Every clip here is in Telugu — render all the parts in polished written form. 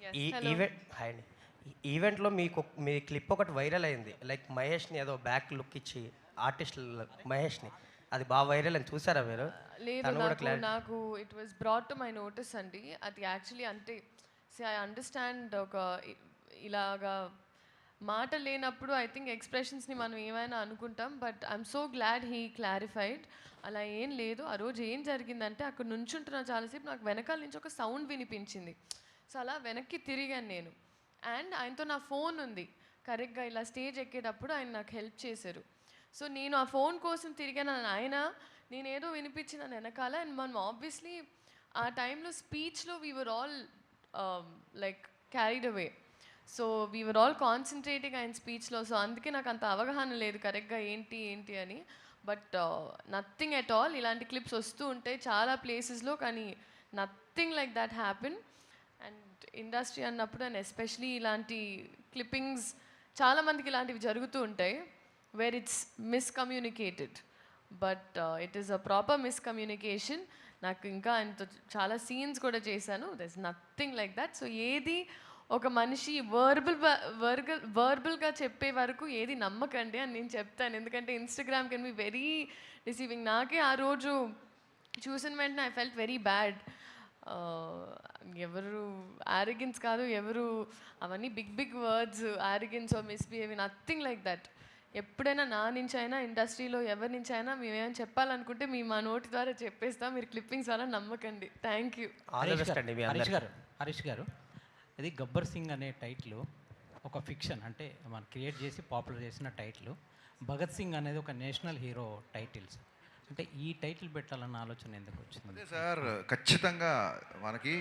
Yes, ఈ hello. ఈవెంట్ హాయ్ అండి. ఈ ఈవెంట్‌లో మీ క్లిప్ ఒకటి వైరల్ అయింది. లైక్ మహేష్‌ని ఏదో బ్యాక్ లుక్ ఇచ్చి ఆర్టిస్ట్ మహేష్‌ని. అది బాగా వైరల్ అయింది. చూసారా మీరు? లేదు తను కూడా క్లారిటీ నాకు it was brought to my notice అండి. అది యాక్చువల్లీ అంటే ఐ అండర్స్టాండ్ ఇలాగా మాట లేనప్పుడు ఐ థింక్ ఎక్స్ప్రెషన్స్ని మనం ఏమైనా అనుకుంటాం. But I'm so glad he clarified. అలా ఏం లేదు. ఆ రోజు ఏం జరిగిందంటే అక్కడ నుంచుంటున్న చాలాసేపు నాకు వెనకాల నుంచి ఒక సౌండ్ వినిపించింది. సో అలా వెనక్కి తిరిగాను నేను. అండ్ ఆయనతో నా ఫోన్ ఉంది. కరెక్ట్గా ఇలా స్టేజ్ ఎక్కేటప్పుడు ఆయన నాకు హెల్ప్ చేశారు. సో నేను ఆ ఫోన్ కోసం తిరిగాను ఆయన నేనేదో వినిపించిన వెనకాల. అండ్ మనం ఆబ్వియస్లీ ఆ టైంలో స్పీచ్లో we're all like carried away. So we're all concentrating ఆయన స్పీచ్లో. సో అందుకే నాకు అంత అవగాహన లేదు కరెక్ట్గా ఏంటి ఏంటి అని. But nothing at all. ఇలాంటి క్లిప్స్ వస్తూ ఉంటాయి చాలా ప్లేసెస్లో, కానీ nothing like that happen. And industry అన్నప్పుడు అండ్ ఎస్పెషలీ ఇలాంటి క్లిప్పింగ్స్ చాలామందికి ఇలాంటివి జరుగుతూ ఉంటాయి where it's miscommunicated. But it is a proper miscommunication. నాకు ఇంకా ఆయనతో చాలా సీన్స్ కూడా చేశాను. There is nothing like that. So ఏది ఒక మనిషి వర్బల్గా చెప్పే వరకు ఏది నమ్మకండి అని నేను చెప్తాను. ఎందుకంటే Instagram can be very receiving. నాకే ఆ రోజు చూసిన వెంటనే ఐ ఫెల్ట్ వెరీ బ్యాడ్. ఎవరు ఆరోగెన్స్ కాదు, ఎవరు అవన్నీ big big words, arrogance or misbehaving, nothing like that. ఎప్పుడైనా నా నుంచి అయినా ఇండస్ట్రీలో ఎవరి నుంచి అయినా మేమేమైనా చెప్పాలనుకుంటే మేము మా నోటి ద్వారా చెప్పేస్తాం. మీరు క్లిప్పింగ్స్ వల్ల నమ్మకండి. Thank you. All the best అండి మీ అందరికీ. హరీష్ గారు ఇది గబ్బర్ సింగ్ అనే టైటిల్ ఒక ఫిక్షన్, అంటే మనం క్రియేట్ చేసి పాపులర్ చేసిన టైటిల్. భగత్ సింగ్ అనేది ఒక నేషనల్ హీరో టైటిల్స్. అంటే ఈ టైటిల్ పెట్టాలన్న ఆలోచన ఎందుకు వచ్చింది? అదే సార్, ఖచ్చితంగా మనకి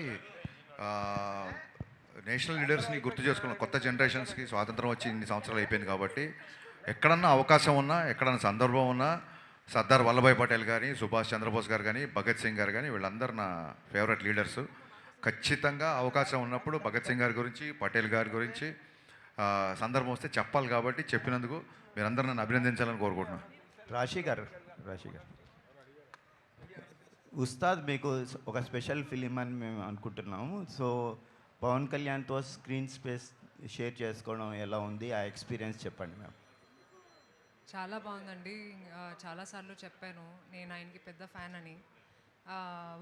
నేషనల్ లీడర్స్ని గుర్తు చేసుకున్న కొత్త జనరేషన్స్కి స్వాతంత్రం వచ్చి ఇన్ని సంవత్సరాలు అయిపోయింది కాబట్టి ఎక్కడన్నా అవకాశం ఉన్నా, ఎక్కడన్నా సందర్భం ఉన్నా సర్దార్ వల్లభాయ్ పటేల్ కానీ, సుభాష్ చంద్రబోస్ గారు కానీ, భగత్ సింగ్ గారు కానీ వీళ్ళందరూ నా ఫేవరెట్ లీడర్స్. ఖచ్చితంగా అవకాశం ఉన్నప్పుడు భగత్ సింగ్ గారి గురించి, పటేల్ గారి గురించి సందర్భం వస్తే చెప్పాలి. కాబట్టి చెప్పినందుకు మీరందరూ నన్ను అభినందించాలని కోరుకుంటున్నాను. రాశి గారు ఉస్తాద్ మీకు ఒక స్పెషల్ ఫిలిం అని మేము అనుకుంటున్నాము. సో పవన్ కళ్యాణ్తో స్క్రీన్ స్పేస్ షేర్ చేసుకోవడం ఎలా ఉంది, ఆ ఎక్స్పీరియన్స్ చెప్పండి మ్యామ్. చాలా బాగుందండి. చాలాసార్లు చెప్పాను నేను ఆయనకి పెద్ద ఫ్యాన్ అని.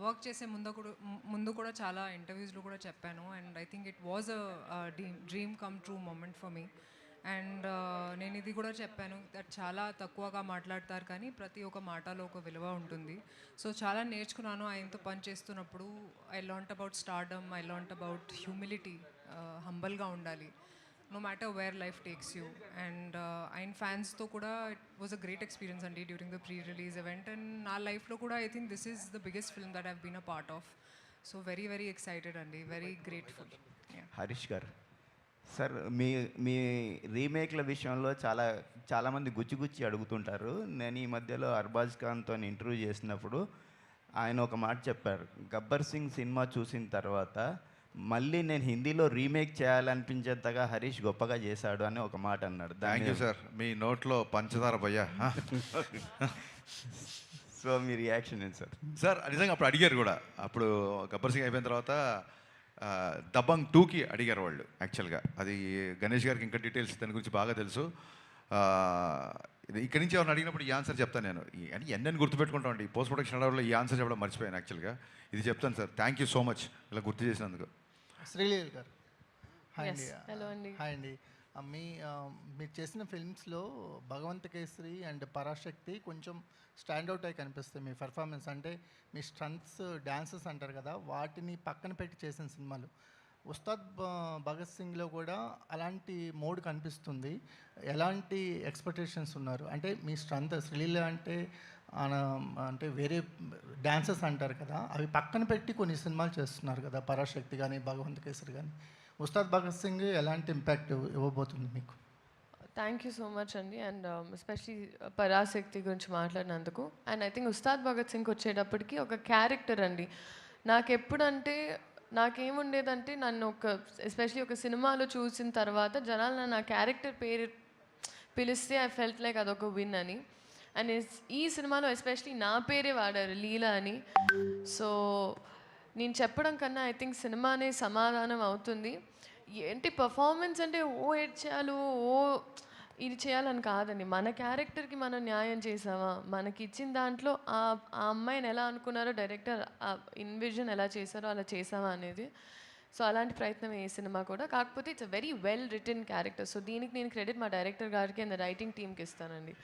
వర్క్ చేసే ముందు కూడా చాలా ఇంటర్వ్యూస్లో కూడా చెప్పాను. And I think it was a dream come true moment for me. And నేను ఇది కూడా చెప్పాను దట్ చాలా తక్కువగా మాట్లాడతారు కానీ ప్రతి ఒక్క మాటలో ఒక విలువ ఉంటుంది. సో చాలా నేర్చుకున్నాను ఆయనతో పని చేస్తున్నప్పుడు. I learnt about stardom, I learnt about humility, హంబల్గా ఉండాలి no matter where life takes you. And ఆయన ఫ్యాన్స్తో కూడా it was a great experience అండి during the pre release event. And నా లైఫ్లో కూడా I think this is the biggest film that have been a part of. So very very excited అండి, very grateful. Harish garu sir, మీ రీమేక్ల విషయంలో చాలామంది గుచ్చి అడుగుతుంటారు. నేను ఈ మధ్యలో అర్బాజ్ ఖాన్తో ఇంటర్వ్యూ చేసినప్పుడు ఆయన ఒక మాట చెప్పారు. గబ్బర్ సింగ్ సినిమా చూసిన తర్వాత మళ్ళీ నేను హిందీలో రీమేక్ చేయాలనిపించేంతగా హరీష్ గొప్పగా చేశాడు అని ఒక మాట అన్నాడు. Thank you sir. మీ నోట్లో పంచదార భయ్యా. సో మీ రియాక్షన్ ఏంటి సార్? సార్ నిజంగా అప్పుడు అడిగారు కూడా. అప్పుడు గబ్బర్ సింగ్ అయిపోయిన తర్వాత దబంగ్ 2కి అడిగారు వాళ్ళు. యాక్చువల్గా అది గణేష్ గారికి ఇంకా డీటెయిల్స్ దాని గురించి బాగా తెలుసు. ఇక్కడి నుంచి ఎవరిని అడిగినప్పుడు ఈ ఆన్సర్ చెప్తాను నేను. అని ఎన్నెన్ని గుర్తుపెట్టుకుంటామండి. పోస్ట్ ప్రొడక్షన్ అడవుల్లో ఈ ఆన్సర్ చెప్పడం మర్చిపోయాను యాక్చువల్గా. ఇది చెప్తాను sir. Thank you so much ఇలా గుర్తు చేసినందుకు. శ్రీలీల గారు హాయ్ అండి. హలో అండి. హాయ్ అండి. మీరు చేసిన ఫిల్మ్స్లో భగవంత కేసరి అండ్ పరాశక్తి కొంచెం స్టాండ్అవుట్ అయి కనిపిస్తాయి మీ పర్ఫార్మెన్స్. అంటే మీ స్టంట్స్, డ్యాన్సెస్ అంటారు కదా, వాటిని పక్కన పెట్టి చేసిన సినిమాలు. ఉస్తాద్ భగత్ సింగ్లో కూడా అలాంటి మోడ్ కనిపిస్తుంది. ఎలాంటి ఎక్స్పెక్టేషన్స్ ఉన్నారు? అంటే మీ స్ట్రెంత్ శ్రీలీల అంటే వేరే డాన్సెస్ అంటారు కదా, అవి పక్కన పెట్టి కొన్ని సినిమాలు చేస్తున్నారు కదా, పరాశక్తి కానీ భగవంత్ కేసరి కానీ. ఉస్తాద్ భగత్ సింగ్ ఎలాంటి ఇంపాక్ట్ ఇవ్వబోతుంది మీకు? థ్యాంక్ యూ సో మచ్ అండి. అండ్ ఎస్పెషలీ పరాశక్తి గురించి మాట్లాడినందుకు. And I think Ustaad Bhagat Singh వచ్చేటప్పటికి ఒక క్యారెక్టర్ అండి. నాకెప్పుడంటే నాకేముండేదంటే నన్ను ఎస్పెషలీ ఒక సినిమాలో చూసిన తర్వాత జనాలు నన్ను ఆ క్యారెక్టర్ పేరు పిలిస్తే ఐ ఫెల్ట్ లైక్ అదొక విన్ అని. అండ్ ఈ సినిమాలో ఎస్పెషలీ నా పేరే వాడారు, లీలా అని. సో నేను చెప్పడం కన్నా ఐ థింక్ సినిమానే సమాధానం అవుతుంది. ఏంటి పర్ఫార్మెన్స్ అంటే ఓ ఏడ్చేయాలి, ఓ ఇది చేయాలని కాదండి. మన క్యారెక్టర్కి మనం న్యాయం చేసామా, మనకి ఇచ్చిన దాంట్లో ఆ ఆ అమ్మాయిని ఎలా అనుకున్నారో డైరెక్టర్ ఇన్విజన్ ఎలా చేశారో అలా చేసామా అనేది. సో అలాంటి ప్రయత్నం ఈ సినిమా కూడా. కాకపోతే it's a very well written character. So దీనికి నేను క్రెడిట్ మా డైరెక్టర్ గారికి అండ్ రైటింగ్ టీమ్కి ఇస్తానండి.